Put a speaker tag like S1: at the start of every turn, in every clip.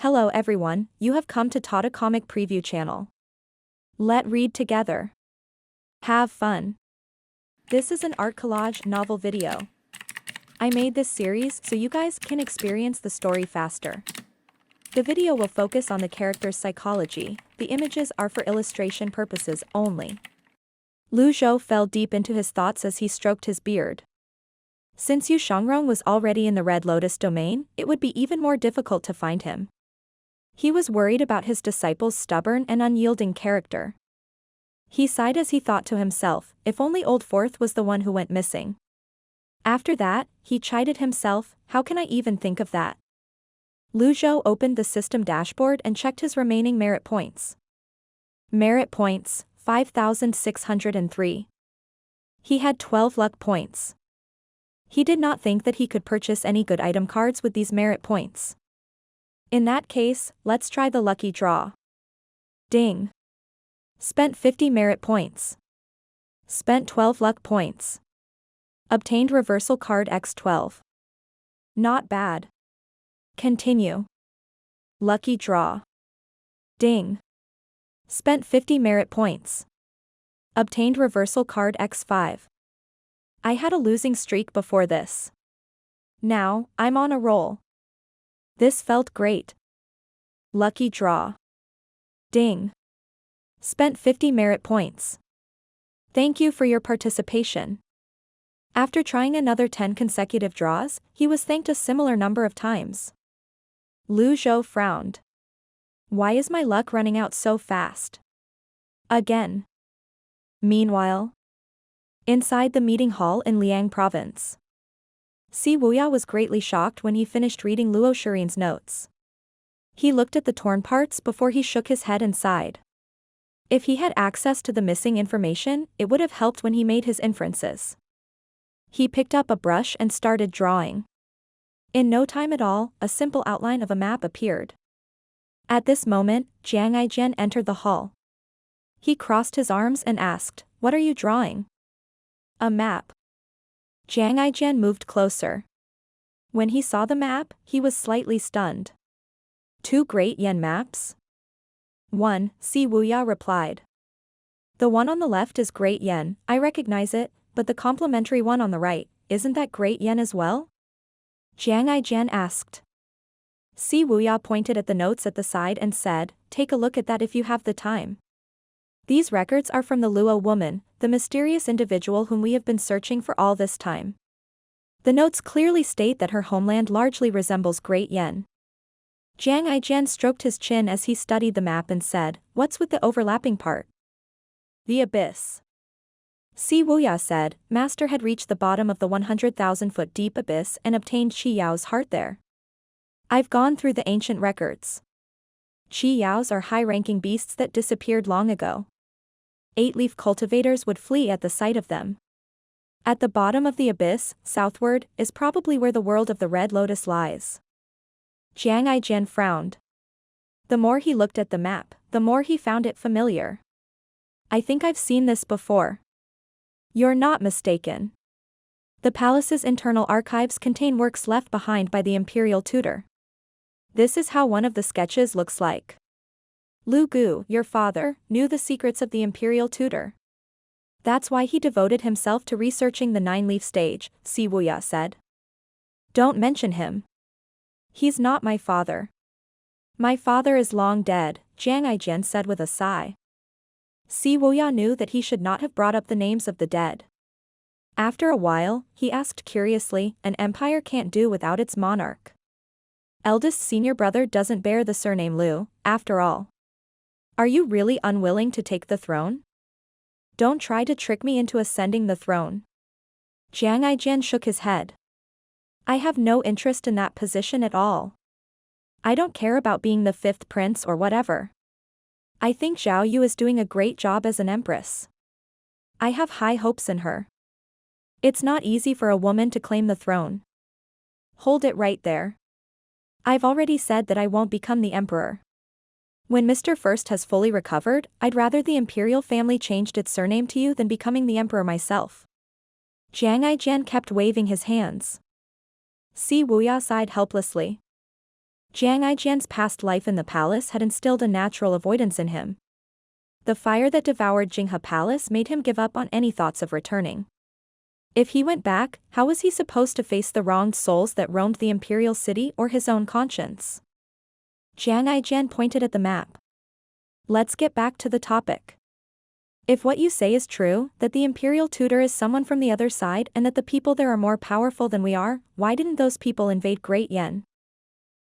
S1: Hello everyone, you have come to Tata Comic Preview channel. Let read together. Have fun. This is an art collage novel video. I made this series so you guys can experience the story faster. The video will focus on the character's psychology, the images are for illustration purposes only. Zhou fell deep into his thoughts as he stroked his beard. Since Yu Shangrong was already in the Red Lotus domain, it would be even more difficult to find him. He was worried about his disciple's stubborn and unyielding character. He sighed as he thought to himself, if only Old Fourth was the one who went missing. After that, he chided himself, how can I even think of that? Zhou opened the system dashboard and checked his remaining merit points. Merit points, 5,603. He had 12 luck points. He did not think that he could purchase any good item cards with these merit points. In that case, let's try the lucky draw. Ding. Spent 50 merit points. Spent 12 luck points. Obtained reversal card X12. Not bad. Continue. Lucky draw. Ding. Spent 50 merit points. Obtained reversal card X5. I had a losing streak before this. Now, I'm on a roll. This felt great. Lucky draw. Ding. Spent 50 merit points. Thank you for your participation. After trying another 10 consecutive draws, he was thanked a similar number of times. Zhou frowned. Why is my luck running out so fast? Again. Meanwhile, inside the meeting hall in Liang province, Wuya was greatly shocked when he finished reading Luo Shirin's notes. He looked at the torn parts before he shook his head and sighed. If he had access to the missing information, it would have helped when he made his inferences. He picked up a brush and started drawing. In no time at all, a simple outline of a map appeared. At this moment, Zhenghai entered the hall. He crossed his arms and asked, "What are you drawing?" "A map." Zhenghai moved closer. When he saw the map, he was slightly stunned. Two Great Yen maps? One, Wuya replied. The one on the left is Great Yen, I recognize it, but the complementary one on the right, isn't that Great Yen as well? Zhenghai asked. Wuya pointed at the notes at the side and said, take a look at that if you have the time. These records are from the Luo woman, the mysterious individual whom we have been searching for all this time. The notes clearly state that her homeland largely resembles Great Yen. Zhenghai stroked his chin as he studied the map and said, what's with the overlapping part? The abyss. Wuya said, Master had reached the bottom of the 100,000-foot deep abyss and obtained Qi Yao's heart there. I've gone through the ancient records. Qi Yaos are high-ranking beasts that disappeared long ago. 8-leaf cultivators would flee at the sight of them. At the bottom of the abyss, southward, is probably where the world of the Red Lotus lies. Zhenghai frowned. The more he looked at the map, the more he found it familiar. I think I've seen this before. You're not mistaken. The palace's internal archives contain works left behind by the imperial tutor. This is how one of the sketches looks like. Lu Gu, your father, knew the secrets of the imperial tutor. That's why he devoted himself to researching the 9-leaf stage, Wuya said. Don't mention him. He's not my father. My father is long dead, Zhenghai said with a sigh. Wuya knew that he should not have brought up the names of the dead. After a while, he asked curiously, an empire can't do without its monarch. Eldest senior brother doesn't bear the surname Liu, after all. Are you really unwilling to take the throne? Don't try to trick me into ascending the throne. Zhenghai shook his head. I have no interest in that position at all. I don't care about being the 5th prince or whatever. I think Zhao Yu is doing a great job as an empress. I have high hopes in her. It's not easy for a woman to claim the throne. Hold it right there. I've already said that I won't become the emperor. When Mr. First has fully recovered, I'd rather the imperial family changed its surname to you than becoming the emperor myself. Zhenghai kept waving his hands. Wuya sighed helplessly. Zhangaijian's past life in the palace had instilled a natural avoidance in him. The fire that devoured Zhenghai Palace made him give up on any thoughts of returning. If he went back, how was he supposed to face the wronged souls that roamed the imperial city or his own conscience? Zhangaijian pointed at the map. Let's get back to the topic. If what you say is true, that the imperial tutor is someone from the other side and that the people there are more powerful than we are, why didn't those people invade Great Yen?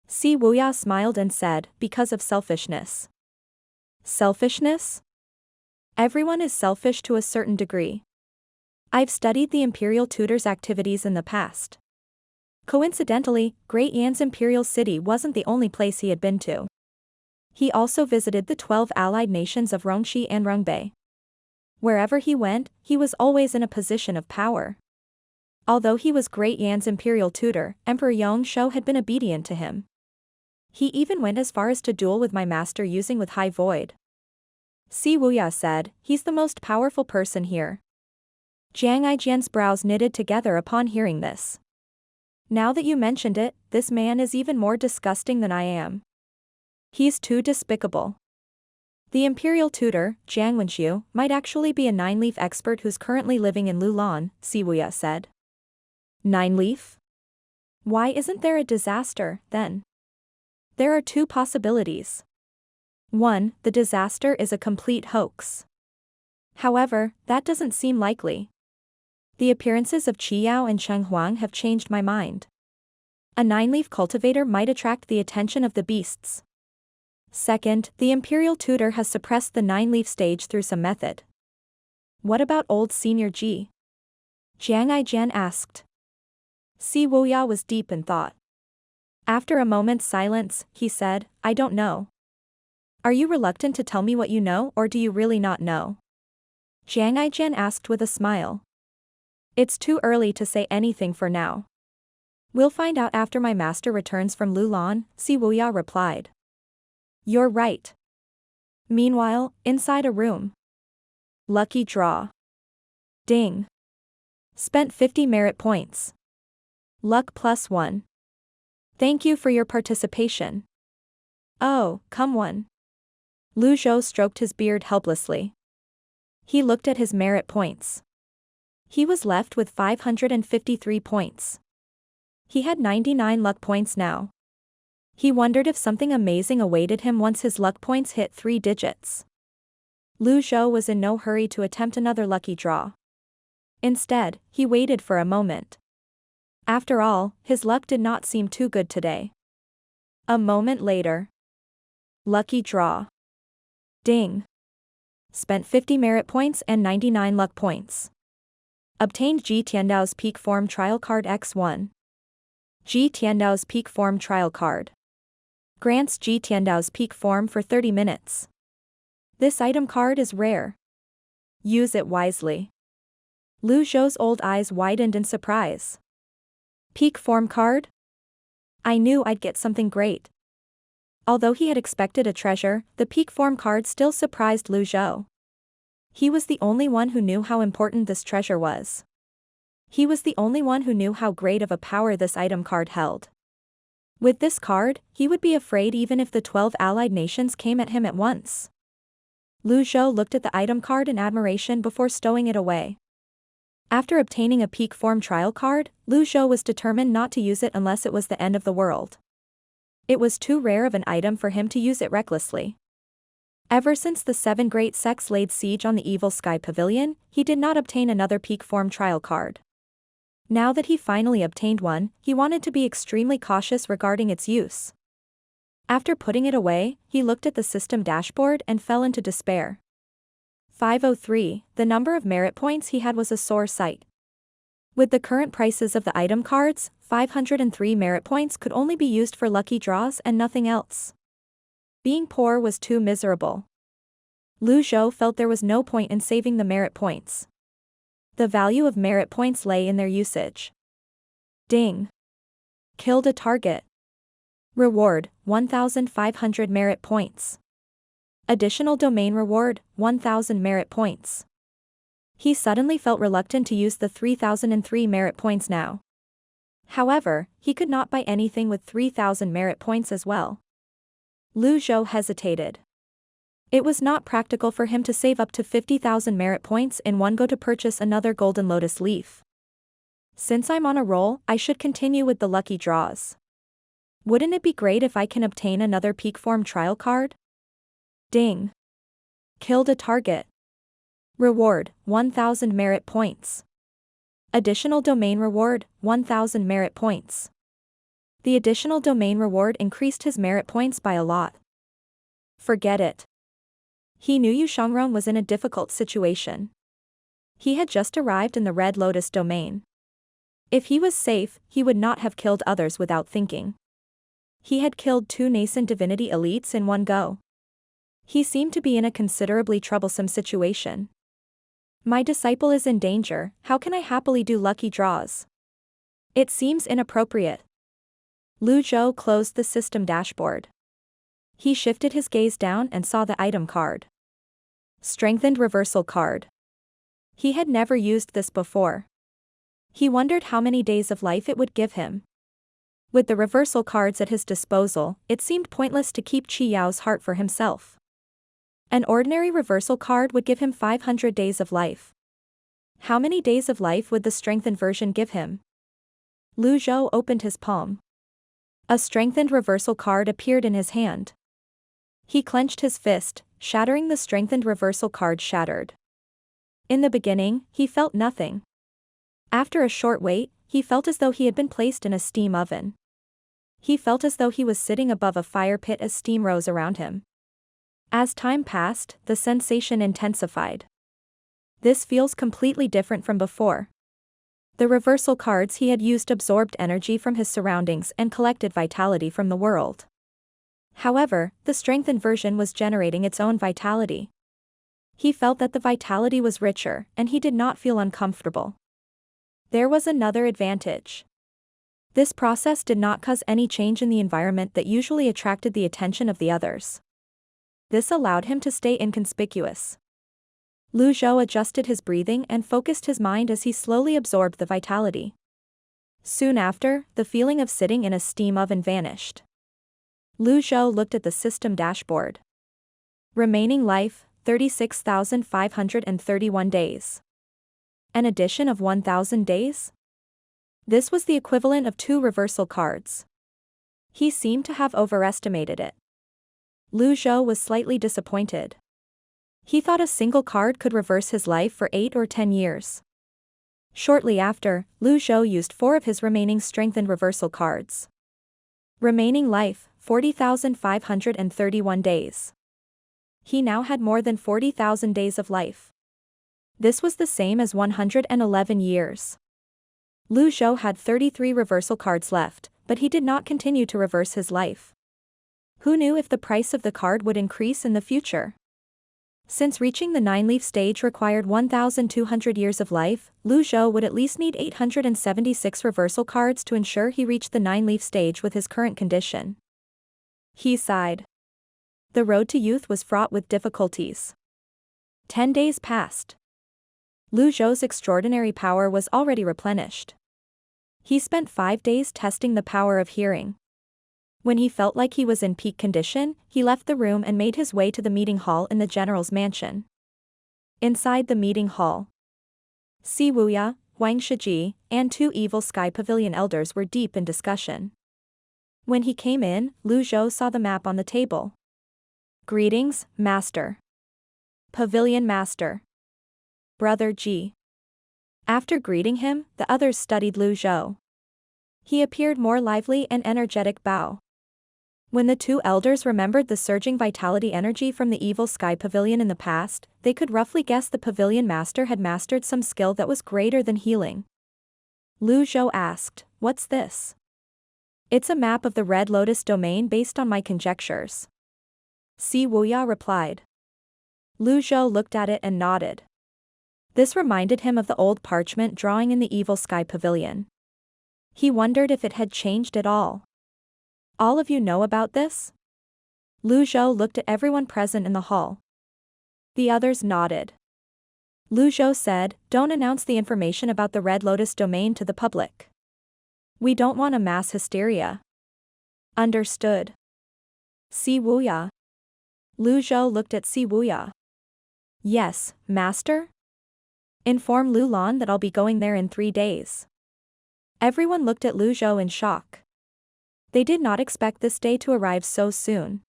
S1: Wuya smiled and said, because of selfishness. Selfishness? Everyone is selfish to a certain degree. I've studied the imperial tutor's activities in the past. Coincidentally, Great Yan's imperial city wasn't the only place he had been to. He also visited the 12 allied nations of Rongxi and Rongbei. Wherever he went, he was always in a position of power. Although he was Great Yan's imperial tutor, Emperor Yongshou had been obedient to him. He even went as far as to duel with my master using with high void. Wuya said, he's the most powerful person here. Zhangaijian's brows knitted together upon hearing this. Now that you mentioned it, this man is even more disgusting than I am. He's too despicable. The imperial tutor, Jiang Wenxiu, might actually be a nine-leaf expert who's currently living in Lulan, Wuya said. Nine-leaf? Why isn't there a disaster, then? There are two possibilities. 1. The disaster is a complete hoax. However, that doesn't seem likely. The appearances of Qiyao and Cheng Huang have changed my mind. A nine-leaf cultivator might attract the attention of the beasts. Second, the imperial tutor has suppressed the nine-leaf stage through some method. What about old Senior Ji? Zhangaijian asked. Wuya was deep in thought. After a moment's silence, he said, I don't know. Are you reluctant to tell me what you know, or do you really not know? Zhangaijian asked with a smile. It's too early to say anything for now. We'll find out after my master returns from Lulan, Wuya replied. You're right. Meanwhile, inside a room. Lucky draw. Ding. Spent 50 merit points. Luck +1. Thank you for your participation. Oh, come on. Zhou stroked his beard helplessly. He looked at his merit points. He was left with 553 points. He had 99 luck points now. He wondered if something amazing awaited him once his luck points hit 3 digits. Zhou was in no hurry to attempt another lucky draw. Instead, he waited for a moment. After all, his luck did not seem too good today. A moment later. Lucky draw. Ding. Spent 50 merit points and 99 luck points. Obtained Ji Tiandao's Peak Form Trial Card X1. Ji Tiandao's Peak Form Trial Card. Grants Ji Tiandao's Peak Form for 30 minutes. This item card is rare. Use it wisely. Zhou's old eyes widened in surprise. Peak Form Card? I knew I'd get something great. Although he had expected a treasure, the Peak Form card still surprised Zhou. He was the only one who knew how important this treasure was. He was the only one who knew how great of a power this item card held. With this card, he would be afraid even if the 12 allied nations came at him at once. Zhou looked at the item card in admiration before stowing it away. After obtaining a Peak Form trial card, Zhou was determined not to use it unless it was the end of the world. It was too rare of an item for him to use it recklessly. Ever since the 7 great sects laid siege on the Evil Sky Pavilion, he did not obtain another Peak Form trial card. Now that he finally obtained one, he wanted to be extremely cautious regarding its use. After putting it away, he looked at the system dashboard and fell into despair. 503, the number of merit points he had was a sore sight. With the current prices of the item cards, 503 merit points could only be used for lucky draws and nothing else. Being poor was too miserable. Zhou felt there was no point in saving the merit points. The value of merit points lay in their usage. Ding. Killed a target. Reward, 1,500 merit points. Additional domain reward, 1,000 merit points. He suddenly felt reluctant to use the 3,003 merit points now. However, he could not buy anything with 3,000 merit points as well. Zhou hesitated. It was not practical for him to save up to 50,000 merit points in one go to purchase another golden lotus leaf. Since I'm on a roll, I should continue with the lucky draws. Wouldn't it be great if I can obtain another peak form trial card? Ding. Killed a target. Reward, 1,000 merit points. Additional domain reward, 1,000 merit points. The additional domain reward increased his merit points by a lot. Forget it. He knew Yuan'er was in a difficult situation. He had just arrived in the Red Lotus domain. If he was safe, he would not have killed others without thinking. He had killed 2 nascent divinity elites in one go. He seemed to be in a considerably troublesome situation. My disciple is in danger, how can I happily do lucky draws? It seems inappropriate. Zhou closed the system dashboard. He shifted his gaze down and saw the item card. Strengthened reversal card. He had never used this before. He wondered how many days of life it would give him. With the reversal cards at his disposal, it seemed pointless to keep Qi Yao's heart for himself. An ordinary reversal card would give him 500 days of life. How many days of life would the strengthened version give him? Zhou opened his palm. A strengthened reversal card appeared in his hand. He clenched his fist, shattering the strengthened reversal card shattered. In the beginning, he felt nothing. After a short wait, he felt as though he had been placed in a steam oven. He felt as though he was sitting above a fire pit as steam rose around him. As time passed, the sensation intensified. This feels completely different from before. The reversal cards he had used absorbed energy from his surroundings and collected vitality from the world. However, the strengthened version was generating its own vitality. He felt that the vitality was richer, and he did not feel uncomfortable. There was another advantage. This process did not cause any change in the environment that usually attracted the attention of the others. This allowed him to stay inconspicuous. Zhou adjusted his breathing and focused his mind as he slowly absorbed the vitality. Soon after, the feeling of sitting in a steam oven vanished. Zhou looked at the system dashboard. Remaining life, 36,531 days. An addition of 1,000 days? This was the equivalent of 2 reversal cards. He seemed to have overestimated it. Zhou was slightly disappointed. He thought a single card could reverse his life for 8 or 10 years. Shortly after, Zhou used 4 of his remaining strengthened reversal cards. Remaining life, 40,531 days. He now had more than 40,000 days of life. This was the same as 111 years. Zhou had 33 reversal cards left, but he did not continue to reverse his life. Who knew if the price of the card would increase in the future? Since reaching the 9-leaf stage required 1,200 years of life, Zhou would at least need 876 reversal cards to ensure he reached the 9-leaf stage with his current condition. He sighed. The road to youth was fraught with difficulties. 10 days passed. Zhou's extraordinary power was already replenished. He spent 5 days testing the power of hearing. When he felt like he was in peak condition, he left the room and made his way to the meeting hall in the general's mansion. Inside the meeting hall, Wuya, Wang Shiji, and 2 evil sky pavilion elders were deep in discussion. When he came in, Zhou saw the map on the table. Greetings, Master. Pavilion Master. Brother Ji. After greeting him, the others studied Zhou. He appeared more lively and energetic. Bow. When the 2 elders remembered the surging vitality energy from the evil sky pavilion in the past, they could roughly guess the pavilion master had mastered some skill that was greater than healing. Zhou asked, "What's this?" "It's a map of the Red Lotus domain based on my conjectures." Wuya replied. Zhou looked at it and nodded. This reminded him of the old parchment drawing in the evil sky pavilion. He wondered if it had changed at all. "All of you know about this?" Zhou looked at everyone present in the hall. The others nodded. Zhou said, "Don't announce the information about the Red Lotus domain to the public." We don't want a mass hysteria. Understood. See Wuya. Zhou looked at Si Wuya. Yes, master? Inform Lu Lan that I'll be going there in 3 days. Everyone looked at Zhou in shock. They did not expect this day to arrive so soon.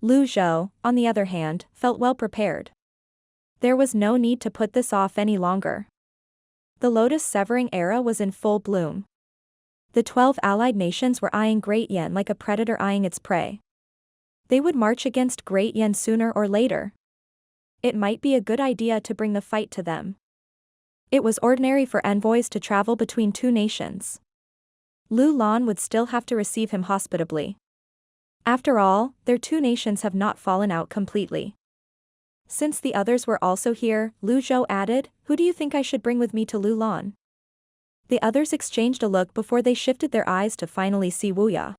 S1: Zhou, on the other hand, felt well prepared. There was no need to put this off any longer. The Lotus Severing era was in full bloom. The 12 allied nations were eyeing Great Yan like a predator eyeing its prey. They would march against Great Yan sooner or later. It might be a good idea to bring the fight to them. It was ordinary for envoys to travel between 2 nations. Lu Lan would still have to receive him hospitably. After all, their 2 nations have not fallen out completely. Since the others were also here, Zhou added, "Who do you think I should bring with me to Lu Lan?" The others exchanged a look before they shifted their eyes to finally see Wuya.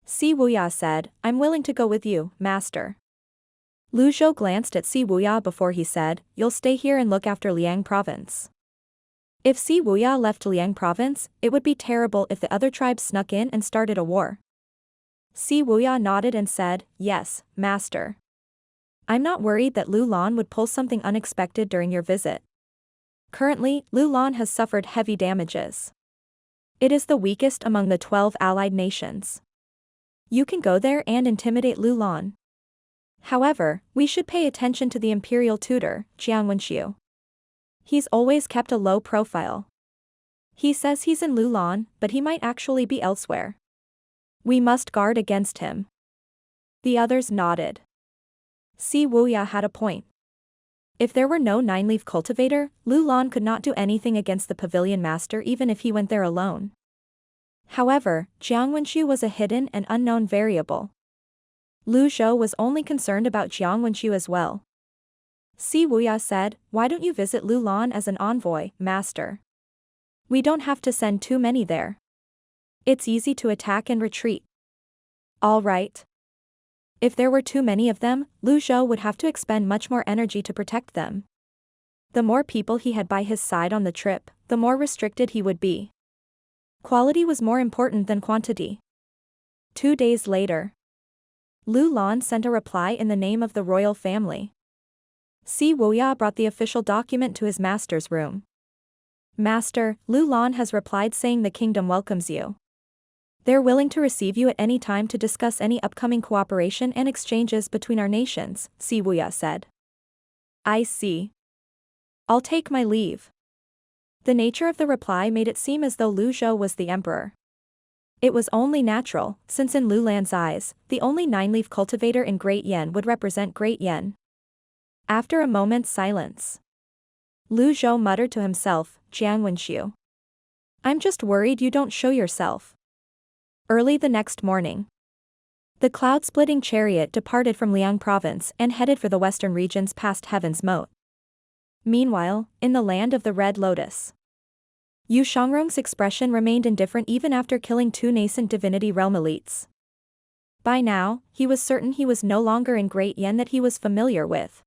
S1: Si Wuya said, "I'm willing to go with you, master." Zhou glanced at Si Wuya before he said, "You'll stay here and look after Liang province." If Si Wuya left Liang province, it would be terrible if the other tribes snuck in and started a war. Si Wuya nodded and said, "Yes, master. I'm not worried that Lu Lan would pull something unexpected during your visit. Currently, Lu Lan has suffered heavy damages. It is the weakest among the 12 allied nations. You can go there and intimidate Lu Lan. However, we should pay attention to the imperial tutor, Jiang Wenxiu. He's always kept a low profile. He says he's in Lu Lan, but he might actually be elsewhere. We must guard against him." The others nodded. Si Wuya had a point. If there were no 9-leaf cultivator, Lu Lan could not do anything against the pavilion master even if he went there alone. However, Jiang Wenxiu was a hidden and unknown variable. Zhou was only concerned about Jiang Wenxiu as well. Si Wuya said, "Why don't you visit Lu Lan as an envoy, master? We don't have to send too many there. It's easy to attack and retreat." All right. If there were too many of them, Zhou would have to expend much more energy to protect them. The more people he had by his side on the trip, the more restricted he would be. Quality was more important than quantity. 2 days later, Lu Lan sent a reply in the name of the royal family. Si Wuya brought the official document to his master's room. "Master, Lu Lan has replied saying the kingdom welcomes you. They're willing to receive you at any time to discuss any upcoming cooperation and exchanges between our nations," Si Wuya said. "I see. I'll take my leave." The nature of the reply made it seem as though Zhou was the emperor. It was only natural, since in Lu Lan's eyes, the only 9-leaf cultivator in Great Yan would represent Great Yan. After a moment's silence, Zhou muttered to himself, "Jiang Wenxiu. I'm just worried you don't show yourself." Early the next morning, the cloud-splitting chariot departed from Liang province and headed for the western regions past Heaven's Moat. Meanwhile, in the land of the Red Lotus, Yu Shangrong's expression remained indifferent even after killing 2 nascent divinity realm elites. By now, he was certain he was no longer in Great Yan that he was familiar with.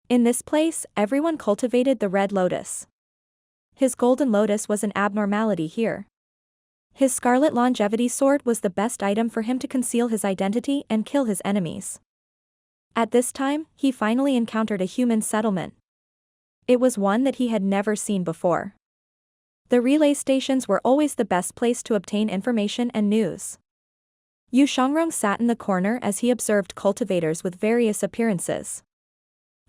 S1: In this place, everyone cultivated the Red Lotus. His Golden Lotus was an abnormality here. His Scarlet Longevity Sword was the best item for him to conceal his identity and kill his enemies. At this time, he finally encountered a human settlement. It was one that he had never seen before. The relay stations were always the best place to obtain information and news. Yu Shangrong sat in the corner as he observed cultivators with various appearances.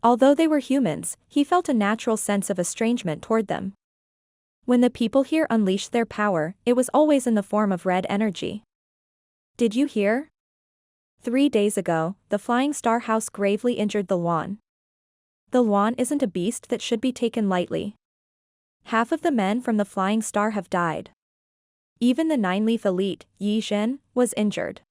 S1: Although they were humans, he felt a natural sense of estrangement toward them. When the people here unleashed their power, it was always in the form of red energy. "Did you hear? 3 days ago, the Flying Star House gravely injured the Yuan. The Yuan isn't a beast that should be taken lightly. Half of the men from the Flying Star have died. Even the 9-leaf elite, Yi Zhen, was injured.